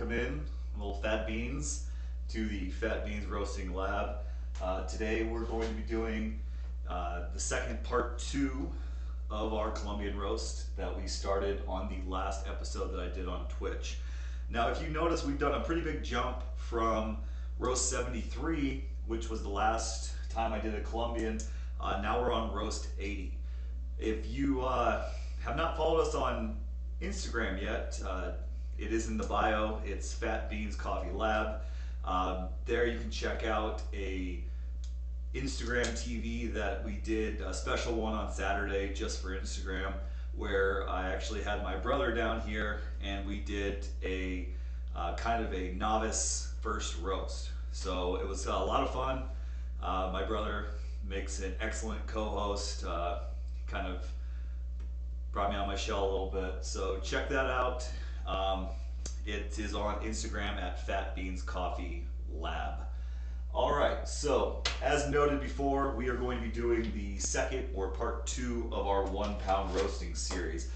welcome in little Fat Beans to the Fat Beans Roasting Lab. Today we're going to be doing the second part 2 of our Colombian roast that we started on the last episode that I did on Twitch. Now if you notice, we've done a pretty big jump from roast 73, which was the last time I did a Colombian. Now we're on roast 80. If you have not followed us on Instagram yet, it is in the bio. It's Fat Beans Coffee Lab. There you can check out a Instagram TV that we did, a special one on Saturday just for Instagram, where I actually had my brother down here and we did a kind of a novice first roast. So it was a lot of fun. My brother makes an excellent co-host, kind of brought me on my shell a little bit. So check that out. It is on Instagram at Fat Beans Coffee Lab. All right, so as noted before, we are going to be doing the second or part 2 of our 1 pound roasting series.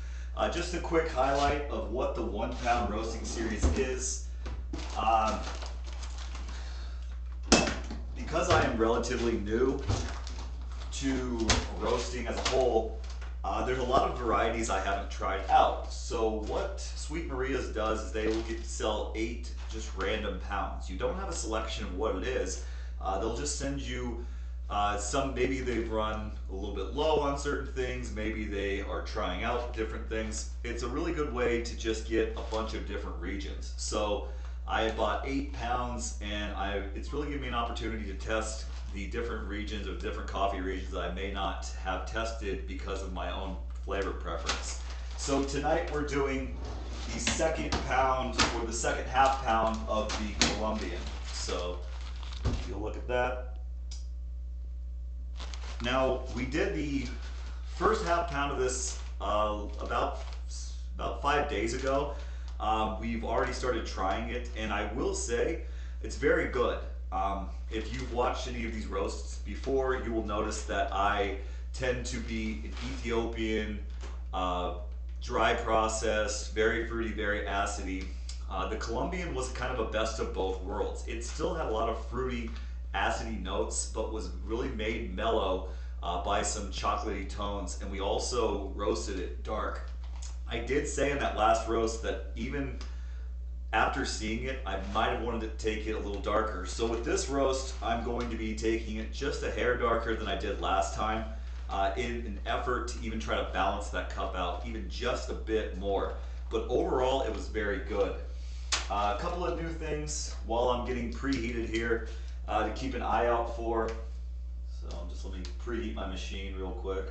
Just a quick highlight of what the 1 pound roasting series is. Because I am relatively new to roasting as a whole, there's a lot of varieties I haven't tried out. So what Sweet Maria's does is they will get to sell 8 just random pounds. You don't have a selection of what it is. They'll just send you some, maybe they've run a little bit low on certain things, maybe they are trying out different things. It's a really good way to just get a bunch of different regions. So I bought 8 pounds and it's really given me an opportunity to test the different regions of different coffee regions that I may not have tested because of my own flavor preference. So tonight we're doing the second pound, or the second half pound of the Colombian. So if you look at that. Now we did the first half pound of this about 5 days ago. We've already started trying it, and I will say it's very good. If you've watched any of these roasts before, you will notice that I tend to be an Ethiopian, dry process, very fruity, very acidy. The Colombian was kind of a best of both worlds. It still had a lot of fruity, acidy notes, but was really made mellow by some chocolatey tones, and we also roasted it dark. I did say in that last roast that even after seeing it, I might have wanted to take it a little darker. So with this roast, I'm going to be taking it just a hair darker than I did last time, in an effort to even try to balance that cup out even just a bit more. But overall, it was very good. A couple of new things while I'm getting preheated here to keep an eye out for. So just let me preheat my machine real quick.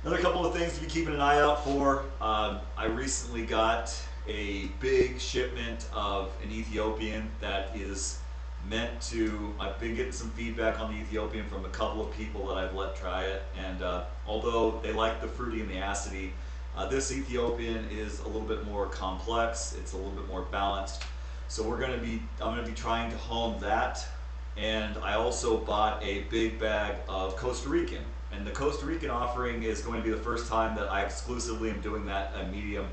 Another couple of things to be keeping an eye out for. I recently got a big shipment of an Ethiopian that is meant to, I've been getting some feedback on the Ethiopian from a couple of people that I've let try it, and although they like the fruity and the acidity, this Ethiopian is a little bit more complex, it's a little bit more balanced. So I'm going to be trying to hone that, and I also bought a big bag of Costa Rican. And the Costa Rican offering is going to be the first time that I exclusively am doing that, a medium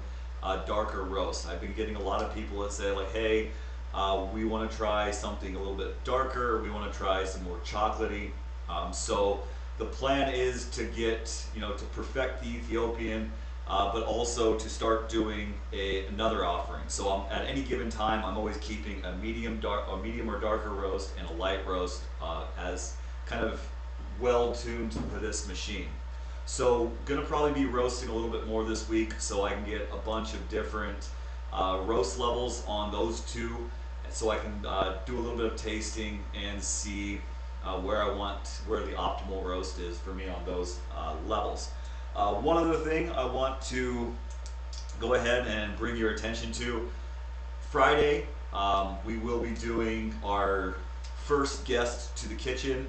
darker roast. I've been getting a lot of people that say like, hey, we want to try something a little bit darker, we want to try some more chocolatey. So the plan is to get, to perfect the Ethiopian, but also to start doing another offering. So at any given time, I'm always keeping a medium or darker roast and a light roast as kind of well tuned for this machine. So gonna probably be roasting a little bit more this week so I can get a bunch of different roast levels on those two, so I can do a little bit of tasting and see where the optimal roast is for me on those levels. One other thing I want to go ahead and bring your attention to: Friday we will be doing our first guest to the kitchen.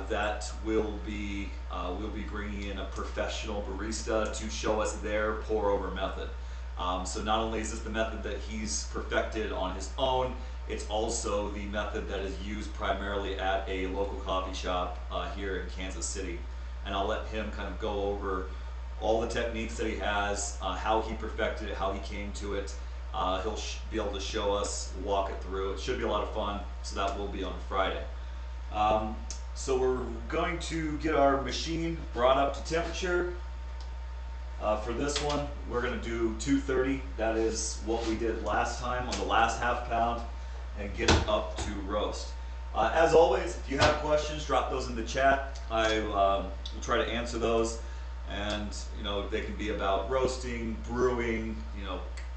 That we'll be bringing in a professional barista to show us their pour over method. So not only is this the method that he's perfected on his own, it's also the method that is used primarily at a local coffee shop here in Kansas City. And I'll let him kind of go over all the techniques that he has, how he perfected it, how he came to it. He'll be able to show us, walk it through. It should be a lot of fun, so that will be on Friday. So we're going to get our machine brought up to temperature. For this one, we're going to do 230. That is what we did last time on the last half pound, and get it up to roast. As always, if you have questions, drop those in the chat. I will try to answer those, and they can be about roasting, brewing,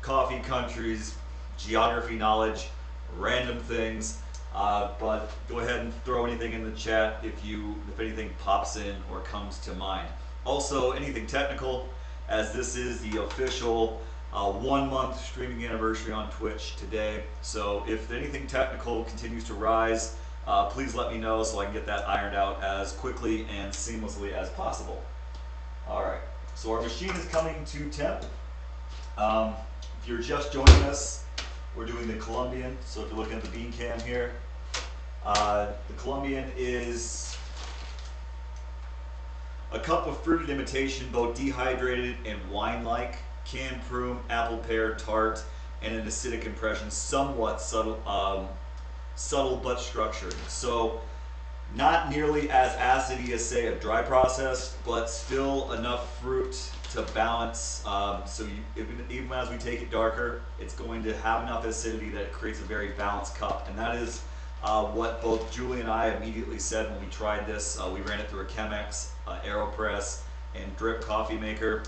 coffee countries, geography knowledge, random things. But go ahead and throw anything in the chat if anything pops in or comes to mind. Also, anything technical, as this is the official 1 month streaming anniversary on Twitch today. So if anything technical continues to rise, please let me know so I can get that ironed out as quickly and seamlessly as possible. Alright, so our machine is coming to temp. If you're just joining us, we're doing the Colombian. So if you're looking at the bean cam here, the Colombian is a cup of fruited imitation, both dehydrated and wine-like, canned prune, apple pear, tart, and an acidic impression, somewhat subtle but structured. So not nearly as acidy as, say, a dry process, but still enough fruit to balance. Even as we take it darker, it's going to have enough acidity that it creates a very balanced cup. And that is what both Julie and I immediately said when we tried this. We ran it through a Chemex, AeroPress, and drip coffee maker.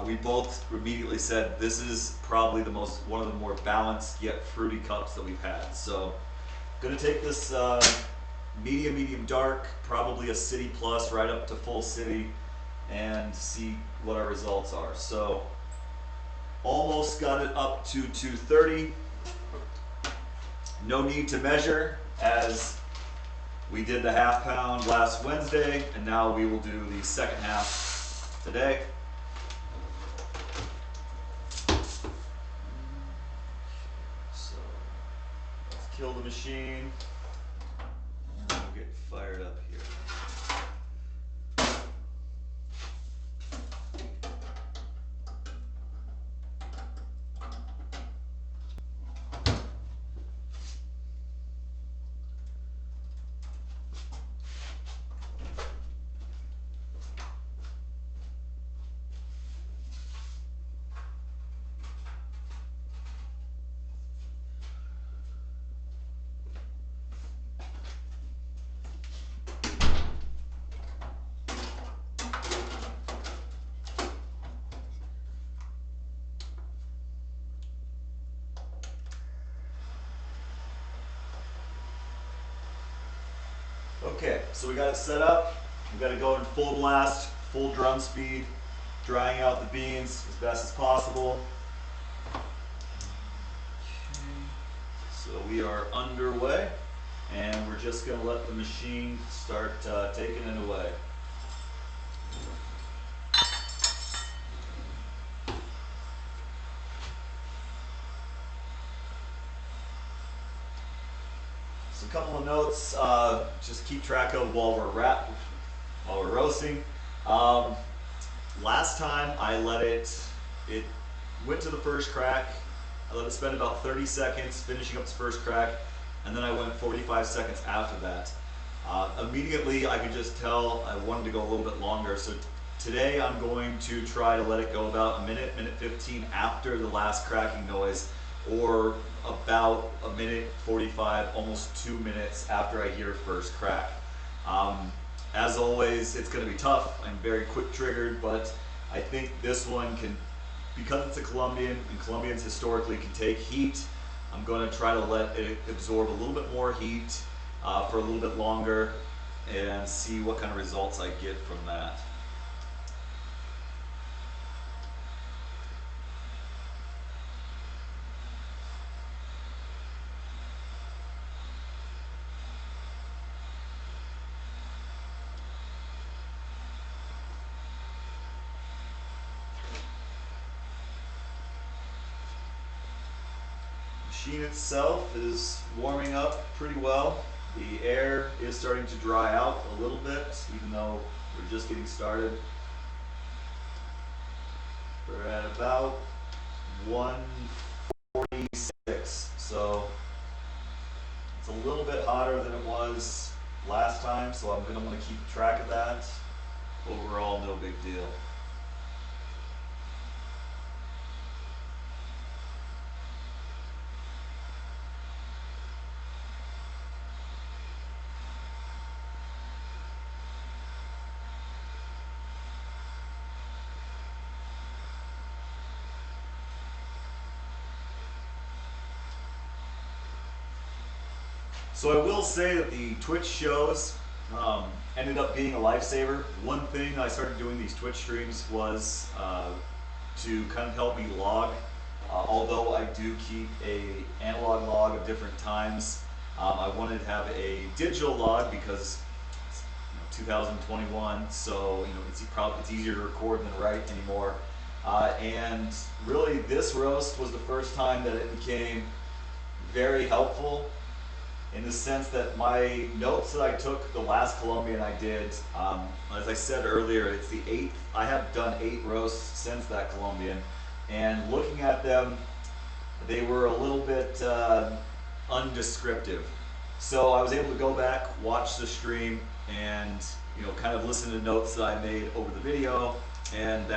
We both immediately said this is probably one of the more balanced yet fruity cups that we've had. So gonna take this medium dark, probably a city plus, right up to full city, and see what our results are. So almost got it up to 230. No need to measure, as we did the half pound last Wednesday, and now we will do the second half today. So let's kill the machine, and we'll get fired up here. Okay, so we got it set up. We got to go in full blast, full drum speed, drying out the beans as best as possible. Okay. So we are underway, and we're just going to let the machine start taking it away. So a couple of notes, just keep track of while we're roasting. Last time I it went to the first crack. I let it spend about 30 seconds finishing up its first crack, and then I went 45 seconds after that. Immediately I could just tell I wanted to go a little bit longer, so today I'm going to try to let it go about a minute 15 after the last cracking noise, or about a minute 45, almost 2 minutes after I hear first crack. As always, it's going to be tough. I'm very quick triggered, but I think this one can, because it's a Colombian, and Colombians historically can take heat, I'm going to try to let it absorb a little bit more heat for a little bit longer, and see what kind of results I get from that. The machine itself is warming up pretty well. The air is starting to dry out a little bit, even though we're just getting started. about 146. So it's a little bit hotter than it was last time, so I'm going to want to keep track of that. Overall, no big deal. So I will say that the Twitch shows ended up being a lifesaver. One thing I started doing these Twitch streams was to kind of help me log. Although I do keep a analog log of different times, I wanted to have a digital log because it's, 2021, so it's easier to record than write anymore. And really, this roast was the first time that it became very helpful in the sense that my notes that I took the last Colombian I did, as I said earlier, it's the 8th. I have done 8 roasts since that Colombian, and looking at them, they were a little bit undescriptive. So I was able to go back, watch the stream, and kind of listen to notes that I made over the video, and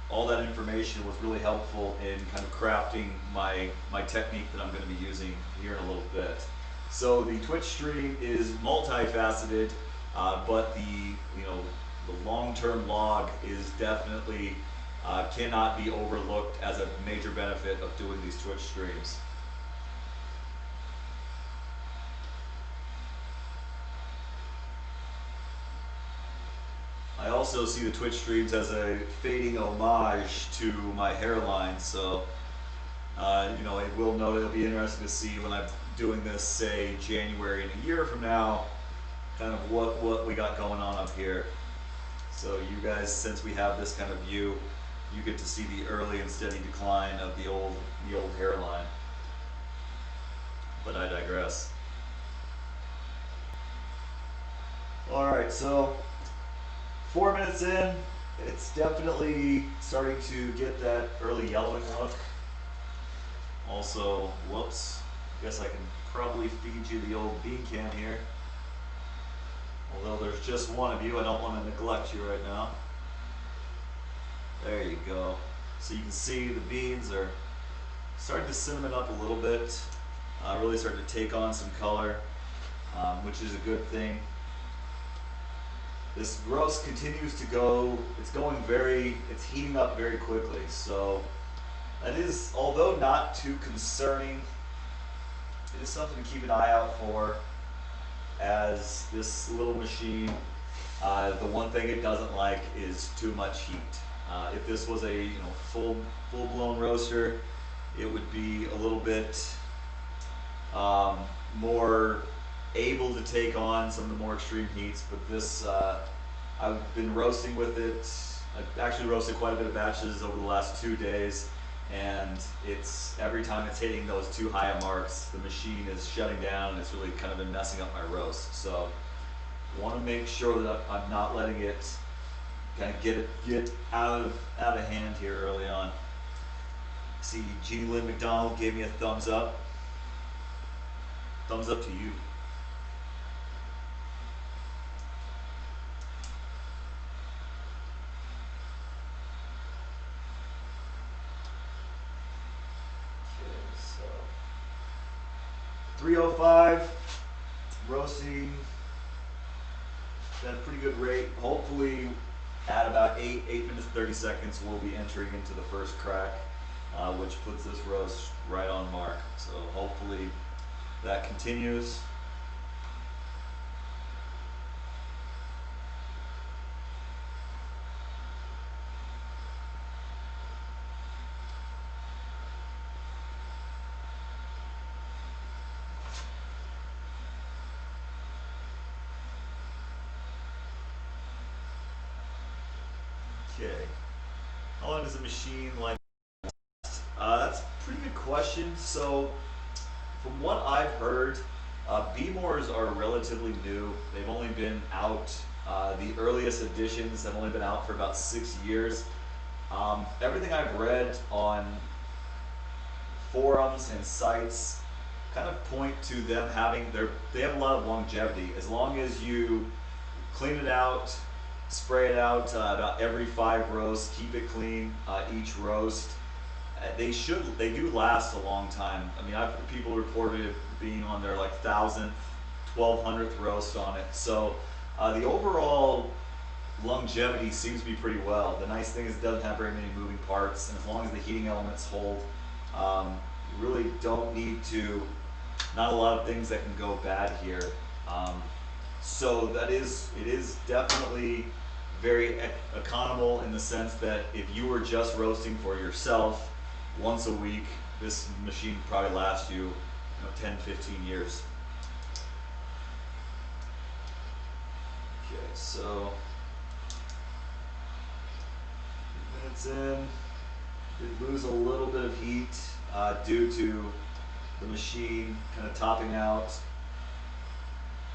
all that information was really helpful in kind of crafting my technique that I'm going to be using here in a little bit. So the Twitch stream is multifaceted, but the long-term log is definitely cannot be overlooked as a major benefit of doing these Twitch streams. I also see the Twitch streams as a fading homage to my hairline, so I will note it'll be interesting to see when I'm doing this, say January in a year from now, kind of what we got going on up here. So you guys, since we have this kind of view, you get to see the early and steady decline of the old hairline. But I digress. All right, so 4 minutes in, it's definitely starting to get that early yellowing look. Also, whoops, I guess I can probably feed you the old bean can here. Although there's just one of you, I don't want to neglect you right now. There you go. So you can see the beans are starting to cinnamon up a little bit, really starting to take on some color, which is a good thing. This roast continues to go, it's heating up very quickly, so that is, although not too concerning, it is something to keep an eye out for, as this little machine, the one thing it doesn't like is too much heat. If this was a full-blown roaster, it would be a little bit more able to take on some of the more extreme heats, but this, I've been roasting with it. I've actually roasted quite a bit of batches over the last 2 days, and every time it's hitting those too high of marks, the machine is shutting down, and it's really kind of been messing up my roast. So I want to make sure that I'm not letting it kind of get out of hand here early on. See, Jeannie Lynn McDonald gave me a thumbs up. Thumbs up to you. Okay, so 305, roasting at a pretty good rate. Hopefully at about 8 minutes 30 seconds we'll be entering into the first crack, which puts this roast right on mark. So hopefully that continues. Okay. How long does the machine like? That's a pretty good question. So, from what I've heard, B-Mores are relatively new. They've only been out, the earliest editions have only been out for about 6 years. Everything I've read on forums and sites kind of point to them having they have a lot of longevity as long as you clean it out, spray it out about every 5 roasts, keep it clean each roast. They do last a long time. I mean, I've heard people reported being on their like 1,000th, 1,200th roast on it. So the overall longevity seems to be pretty well. The nice thing is it doesn't have very many moving parts, and as long as the heating elements hold, you really don't need to. Not a lot of things that can go bad here. So it is definitely very economical in the sense that if you were just roasting for yourself once a week, this machine would probably last you, 10, 15 years. Okay, so minutes in, we lose a little bit of heat due to the machine kind of topping out.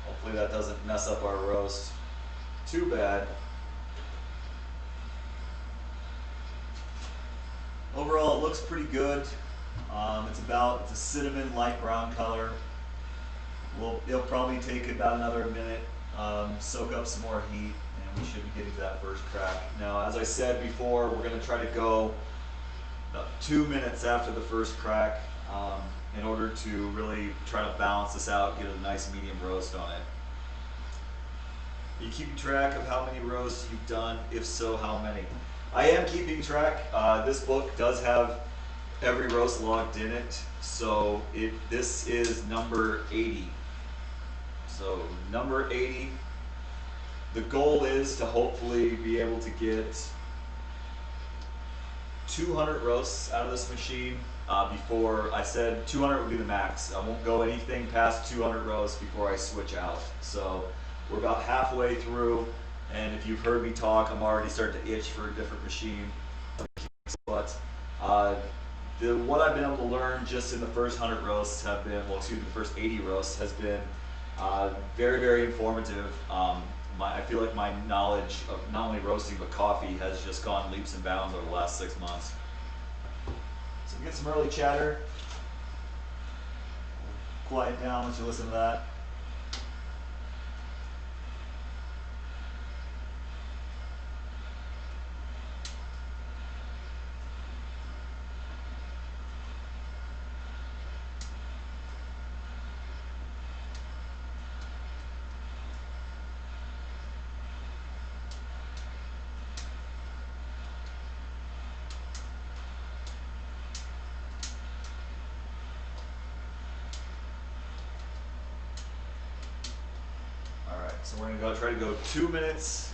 Hopefully that doesn't mess up our roast too bad. Overall, it looks pretty good. It's a cinnamon light brown color. It'll probably take about another minute, soak up some more heat, and we should be getting to that first crack. Now, as I said before, we're going to try to go about 2 minutes after the first crack in order to really try to balance this out, get a nice medium roast on it. Are you keeping track of how many roasts you've done? If so, how many? I am keeping track. This book does have every roast logged in it, so this is number 80. So number 80. The goal is to hopefully be able to get 200 roasts out of this machine before. I said 200 would be the max. I won't go anything past 200 roasts before I switch out. So we're about halfway through, and if you've heard me talk, I'm already starting to itch for a different machine. But what I've been able to learn just in the first 100 roasts have been, well, excuse me, the first 80 roasts has been very, very informative. I feel like my knowledge of not only roasting but coffee has just gone leaps and bounds over the last 6 months. So we get some early chatter. Quiet down once you listen to that. So we're going to try to go 2 minutes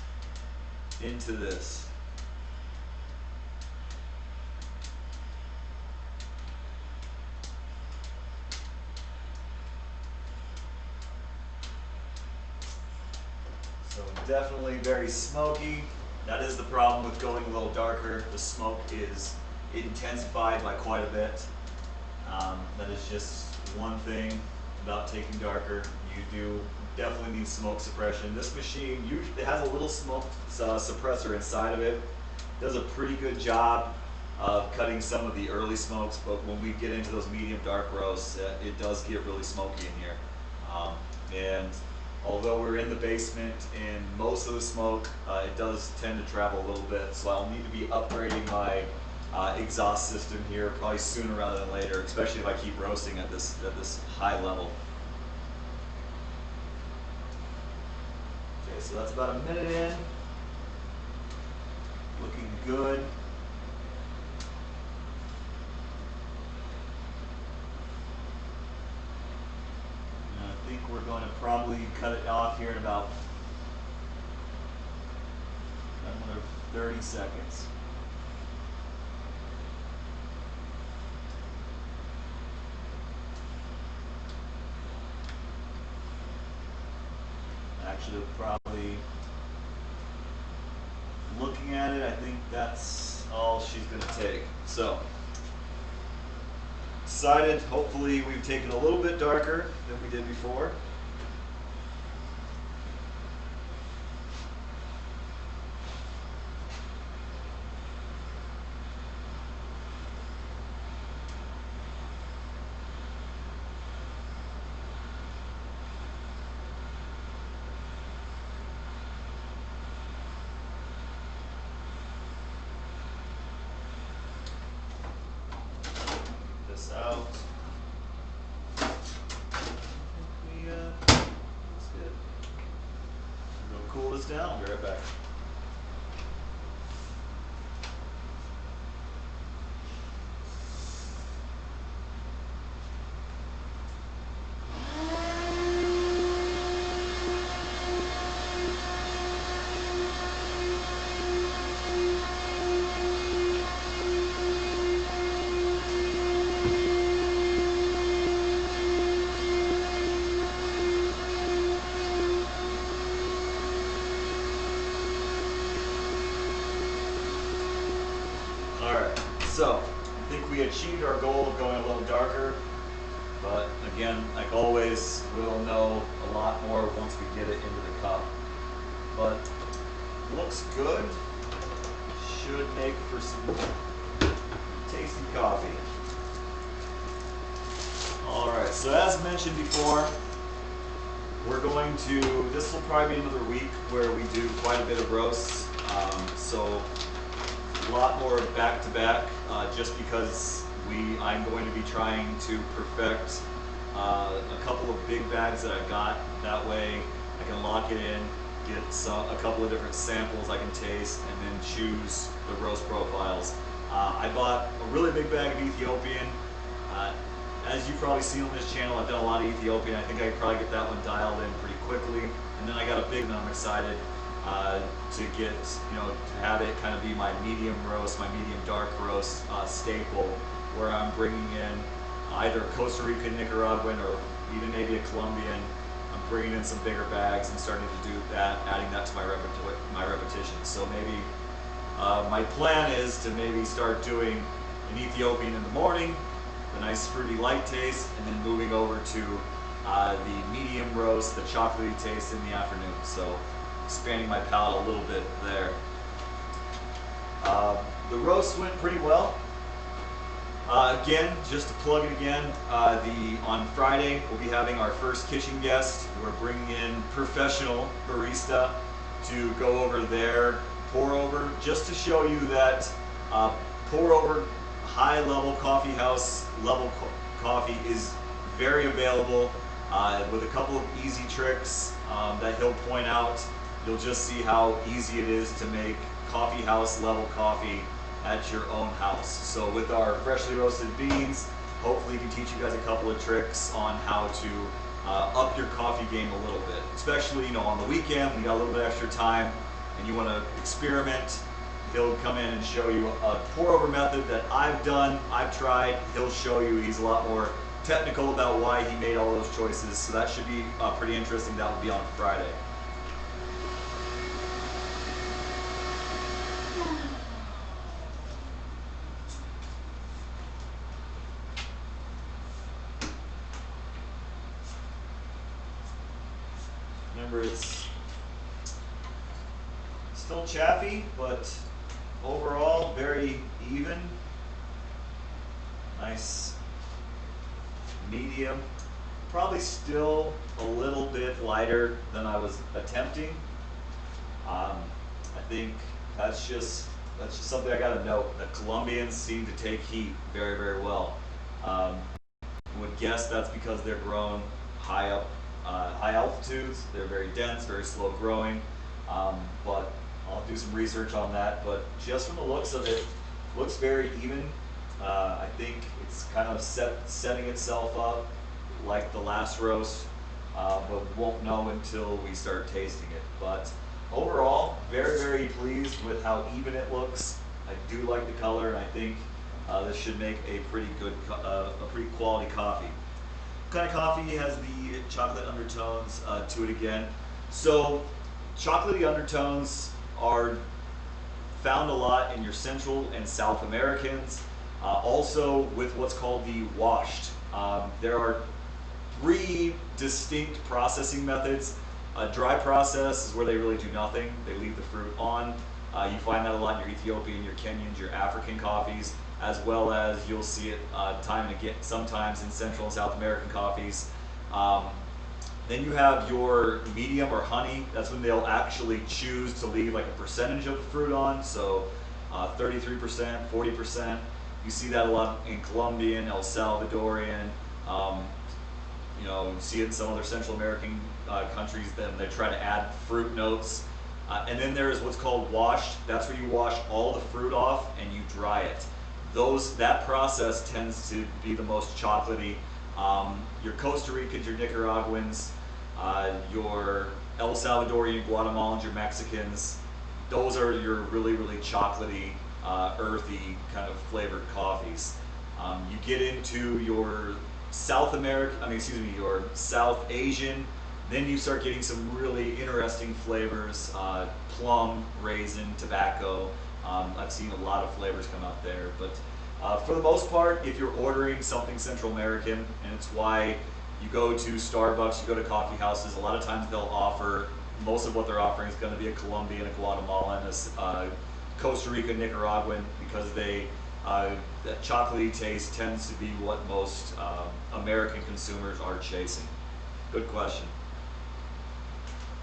into this. So definitely very smoky. That is the problem with going a little darker. The smoke is intensified by quite a bit. That is just one thing about taking darker. You do definitely need smoke suppression. This machine usually has a little smoke suppressor inside of it. Does a pretty good job of cutting some of the early smokes, but when we get into those medium dark roasts, it does get really smoky in here. And although we're in the basement and most of the smoke, it does tend to travel a little bit, so I'll need to be upgrading my exhaust system here probably sooner rather than later, especially if I keep roasting at this high level. Okay, so that's about a minute in. Looking good. And I think we're going to probably cut it off here in about another 30 seconds. Actually, probably looking at it, I think that's all she's going to take. So, decided hopefully we've taken a little bit darker than we did before. this down. I'll be right back. Alright, so I think we achieved our goal of going a little darker, but again, like always, we'll know a lot more once we get it into the cup. But looks good, should make for some tasty coffee. Alright, so as mentioned before, we're going to, this will probably be another week where we do quite a bit of roasts. So a lot more back-to-back, just because I'm going to be trying to perfect a couple of big bags that I've got. That way I can lock it in, get a couple of different samples I can taste, and then choose the roast profiles. I bought a really big bag of Ethiopian. As you've probably seen on this channel, I've done a lot of Ethiopian. I think I could probably get that one dialed in pretty quickly. And then I got a big one I'm excited to get, to have it kind of be my medium roast, my medium dark roast staple, where I'm bringing in either Costa Rican, Nicaraguan, or even maybe a Colombian. I'm bringing in some bigger bags and starting to do that, adding that to my repetition. So maybe my plan is to maybe start doing an Ethiopian in the morning, the nice fruity light taste, and then moving over to the medium roast, the chocolatey taste in the afternoon. So expanding my palate a little bit there. The roast went pretty well. Again, just to plug it again, on Friday we'll be having our first kitchen guest. We're bringing in professional barista to go over their pour over, just to show you that pour over high level coffee house level coffee is very available, with a couple of easy tricks that he'll point out. You'll just see how easy it is to make coffee house level coffee at your own house. So with our freshly roasted beans, hopefully we can teach you guys a couple of tricks on how to up your coffee game a little bit. Especially, on the weekend when you got a little bit extra time and you want to experiment. He'll come in and show you a pour over method that I've done, I've tried. He'll show you, he's a lot more technical about why he made all those choices. So that should be pretty interesting. That will be on Friday. Remember, it's still chaffy, but overall very even. Nice medium. Probably still a little bit lighter than I was attempting. I think that's just something I got to note. The Colombians seem to take heat very, very well. I would guess that's because they're grown high up, high altitudes. They're very dense, very slow growing. But I'll do some research on that. But just from the looks of it, looks very even. I think it's kind of setting itself up like the last roast, but won't know until we start tasting it. But overall, very, very pleased with how even it looks. I do like the color, and I think this should make a pretty good, a pretty quality coffee. What kind of coffee has the chocolate undertones to it again? So chocolatey undertones are found a lot in your Central and South Americans. Also with what's called the washed. There are 3 distinct processing methods. A dry process is where they really do nothing. They leave the fruit on. You find that a lot in your Ethiopian, your Kenyans, your African coffees, as well as you'll see it time and again sometimes in Central and South American coffees. Then you have your medium or honey. That's when they'll actually choose to leave like a percentage of the fruit on. So 33%, 40%. You see that a lot in Colombian, El Salvadorian. You see it in some other Central American countries. Then they try to add fruit notes. And then there is what's called washed. That's where you wash all the fruit off and you dry it. That process tends to be the most chocolatey. Your Costa Ricans, your Nicaraguans, your El Salvadorian, Guatemalans, your Mexicans, those are your really, really chocolatey, earthy kind of flavored coffees. You get into your your South Asian, then you start getting some really interesting flavors, plum, raisin, tobacco. I've seen a lot of flavors come out there, but for the most part, if you're ordering something Central American, and it's why you go to Starbucks, you go to coffee houses, a lot of times they'll offer, most of what they're offering is going to be a Colombian, a Guatemalan, a Costa Rica, Nicaraguan, because that chocolatey taste tends to be what most American consumers are chasing. Good question.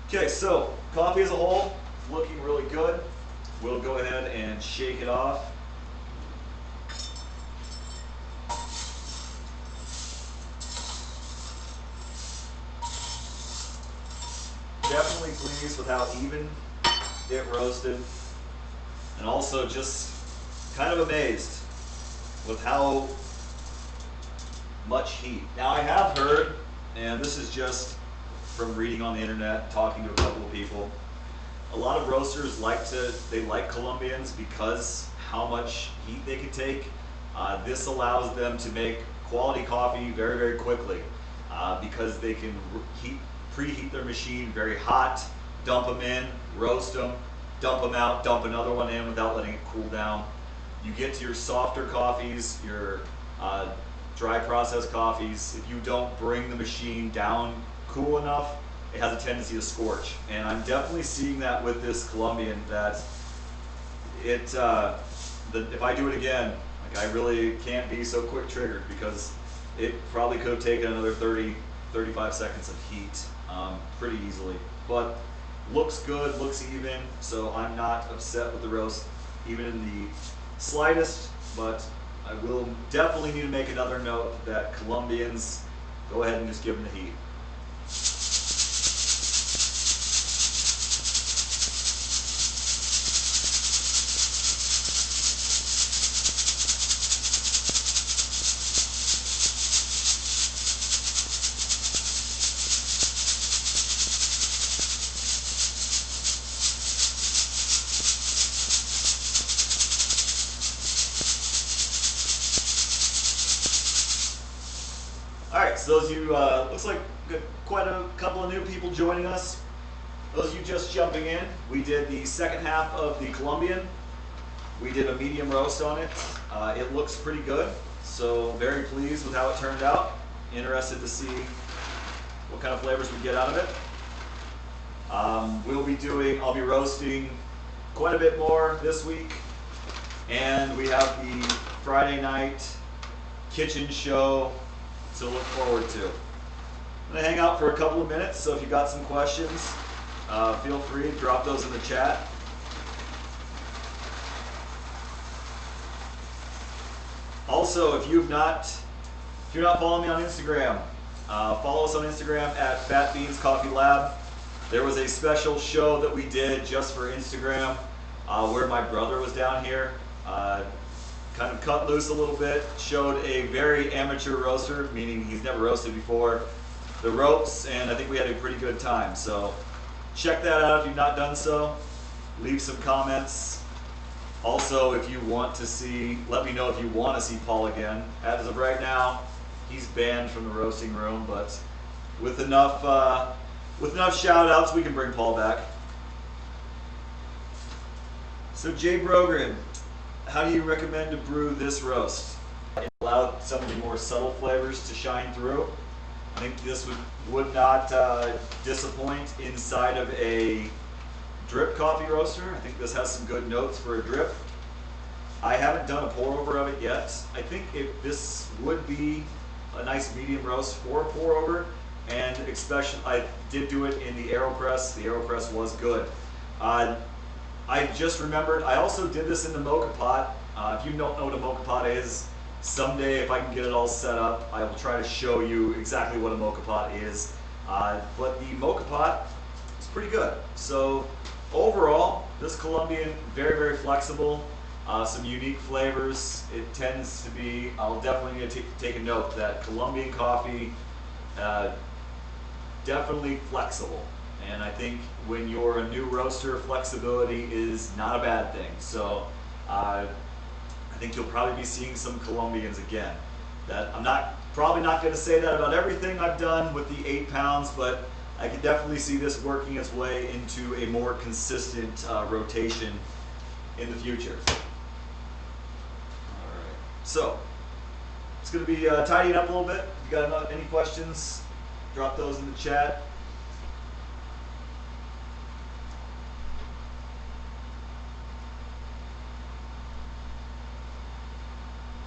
Okay, so coffee as a whole, looking really good. We'll go ahead and shake it off. Definitely pleased with how even it roasted, and also just kind of amazed with how much heat. Now I have heard, and this is just from reading on the internet, talking to a couple of people, a lot of roasters like Colombians because how much heat they can take. This allows them to make quality coffee very, very quickly because they can preheat their machine very hot, dump them in, roast them, dump them out, dump another one in without letting it cool down. You get to your softer coffees, your dry process coffees, if you don't bring the machine down cool enough, it has a tendency to scorch. And I'm definitely seeing that with this Colombian, that if I do it again, like, I really can't be so quick triggered because it probably could have taken another 35 seconds of heat pretty easily. But looks good, looks even, so I'm not upset with the roast, even in the slightest, but I will definitely need to make another note that Colombians, go ahead and just give them the heat. Alright, so those of you, looks like quite a couple of new people joining us. Those of you just jumping in, we did the second half of the Colombian. We did a medium roast on it. It looks pretty good, so very pleased with how it turned out. Interested to see what kind of flavors we get out of it. I'll be roasting quite a bit more this week. And we have the Friday night kitchen show to look forward to. I'm going to hang out for a couple of minutes, so if you've got some questions, feel free to drop those in the chat. Also, if you're not following me on Instagram, follow us on Instagram at Fat Beans Coffee Lab. There was a special show that we did just for Instagram where my brother was down here. Kind of cut loose a little bit, showed a very amateur roaster, meaning he's never roasted before, the ropes, and I think we had a pretty good time. So check that out if you've not done so. Leave some comments. Also, if you want to see, let me know if you want to see Paul again. As of right now, he's banned from the roasting room, but with enough shout outs, we can bring Paul back. So Jay Brogren, how do you recommend to brew this roast? Allow some of the more subtle flavors to shine through. I think this would not disappoint inside of a drip coffee roaster. I think this has some good notes for a drip. I haven't done a pour over of it yet. I think this would be a nice medium roast for a pour over, and especially I did do it in the AeroPress. The AeroPress was good. I just remembered, I also did this in the mocha pot. If you don't know what a mocha pot is, someday if I can get it all set up, I will try to show you exactly what a mocha pot is. But the mocha pot is pretty good. So Overall, this Colombian, very, very flexible. Some unique flavors. It tends to be, I'll definitely need to take a note that Colombian coffee, uh, definitely flexible. And I think when you're a new roaster, flexibility is not a bad thing. So I think you'll probably be seeing some Colombians again. That I'm not probably not going to say that about everything I've done with the 8 pounds, but I can definitely see this working its way into a more consistent rotation in the future. All right, so it's going to be tidying up a little bit. If you got any questions, drop those in the chat.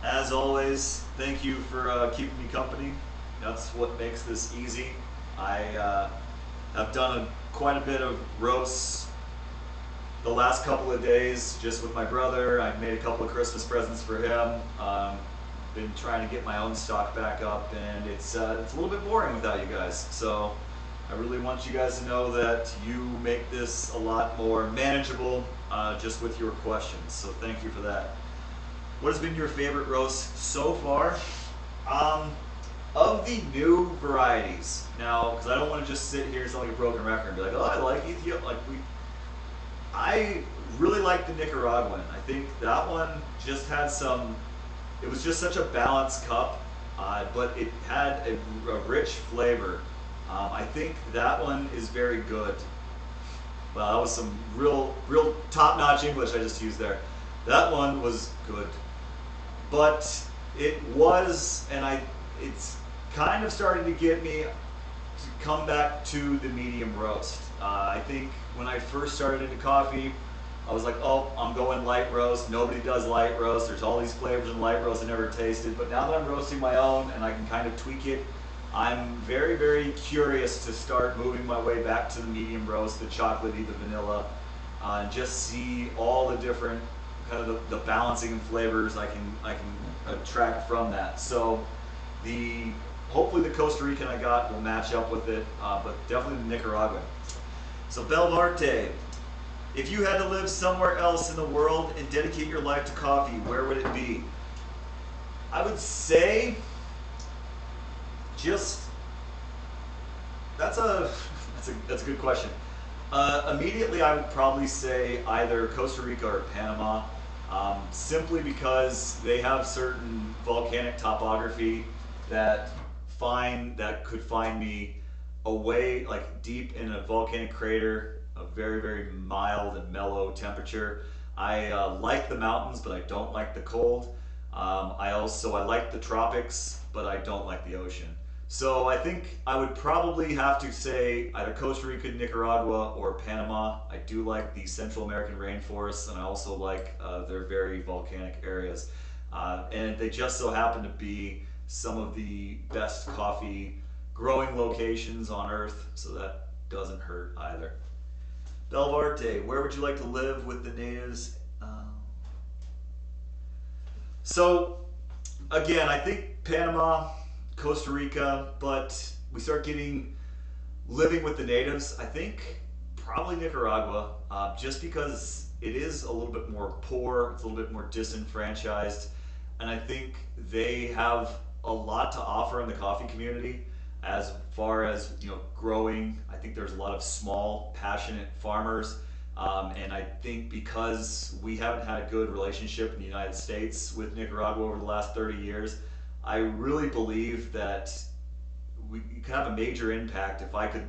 As always, thank you for keeping me company. That's what makes this easy. I have done quite a bit of roasts the last couple of days just with my brother. I made a couple of Christmas presents for him. Been trying to get my own stock back up, and it's a little bit boring without you guys. So I really want you guys to know that you make this a lot more manageable just with your questions. So thank you for that. What has been your favorite roast so far? Of the new varieties, now, because I don't want to just sit here and sound like a broken record and be like, oh, I like Ethiopia. I really like the Nicaraguan. I think that one just had some. It was just such a balanced cup, but it had a rich flavor. I think that one is very good. Well, that was some real top-notch English I just used there. That one was good. But it was, and it's kind of starting to get me to come back to the medium roast. I think when I first started into coffee, I was like, oh, I'm going light roast. Nobody does light roast. There's all these flavors in light roast I never tasted. But now that I'm roasting my own and I can kind of tweak it, I'm very, very curious to start moving my way back to the medium roast, the chocolatey, the vanilla, and just see all the different kind of the balancing and flavors I can attract from that. So hopefully the Costa Rican I got will match up with it, but definitely the Nicaraguan. So Belvarte, if you had to live somewhere else in the world and dedicate your life to coffee, where would it be? I would say that's a good question. Immediately, I would probably say either Costa Rica or Panama, simply because they have certain volcanic topography that could find me away, like deep in a volcanic crater, a very, very mild and mellow temperature. I like the mountains, but I don't like the cold. I like the tropics, but I don't like the ocean. So I think I would probably have to say either Costa Rica, Nicaragua, or Panama. I do like the Central American rainforests, and I also like their very volcanic areas. And they just so happen to be some of the best coffee growing locations on Earth, so that doesn't hurt either. Belvarte, where would you like to live with the natives? So, again, I think Panama, Costa Rica, but we start living with the natives. I think probably Nicaragua, just because it is a little bit more poor, it's a little bit more disenfranchised, and I think they have a lot to offer in the coffee community as far as growing. I think there's a lot of small, passionate farmers. And I think because we haven't had a good relationship in the United States with Nicaragua over the last 30 years, I really believe that we could have a major impact if I could,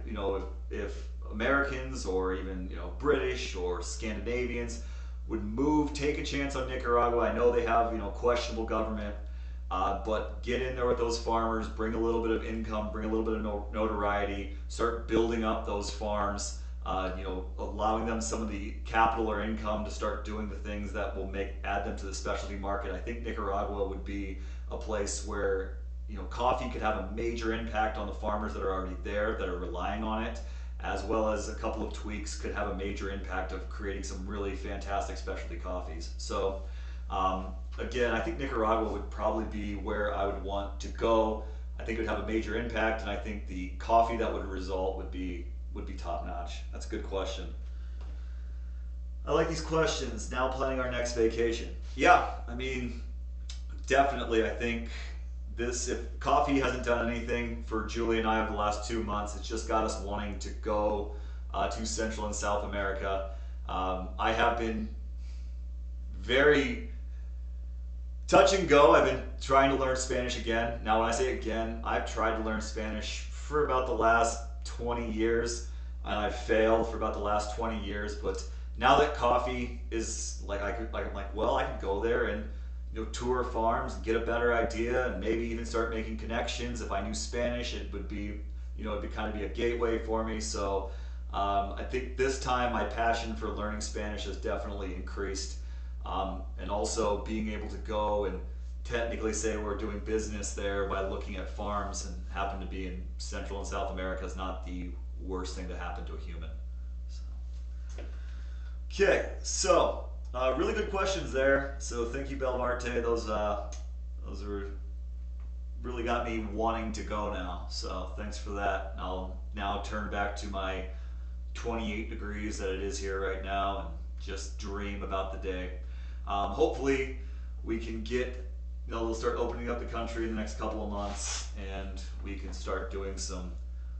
if Americans or even, British or Scandinavians would take a chance on Nicaragua. I know they have, questionable government, but get in there with those farmers, bring a little bit of income, bring a little bit of notoriety, start building up those farms. Allowing them some of the capital or income to start doing the things that will add them to the specialty market. I think Nicaragua would be a place where coffee could have a major impact on the farmers that are already there, that are relying on it, as well as a couple of tweaks could have a major impact of creating some really fantastic specialty coffees. So again, I think Nicaragua would probably be where I would want to go. I think it would have a major impact, and I think the coffee that would result would be top notch. That's a good question. I like these questions. Now planning our next vacation. Yeah, I mean, definitely. I think this, if coffee hasn't done anything for Julie and I over the last 2 months, it's just got us wanting to go to Central and South America. I have been very touch and go. I've been trying to learn Spanish again. Now, when I say again, I've tried to learn Spanish for about the last 20 years, and I've failed for about the last 20 years. But now that coffee is like, I'm like, well, I could go there and tour farms and get a better idea, and maybe even start making connections. If I knew Spanish, it would be, it'd be kind of be a gateway for me. So I think this time my passion for learning Spanish has definitely increased. And also being able to go and technically say we're doing business there by looking at farms and happen to be in Central and South America is not the worst thing to happen to a human. So. Okay, so really good questions there. So thank you, Belmarte. Those are really got me wanting to go now. So thanks for that. I'll now turn back to my 28 degrees that it is here right now and just dream about the day. Hopefully we can get, they'll start opening up the country in the next couple of months, and we can start doing some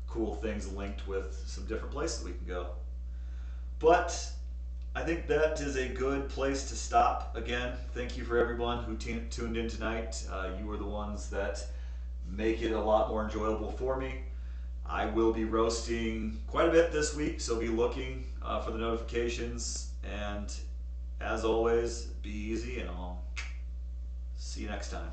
cool things linked with some different places we can go. But I think that is a good place to stop. Again, thank you for everyone who tuned in tonight. You are the ones that make it a lot more enjoyable for me. I will be roasting quite a bit this week, so be looking for the notifications. And as always, be easy, and I'll see you next time.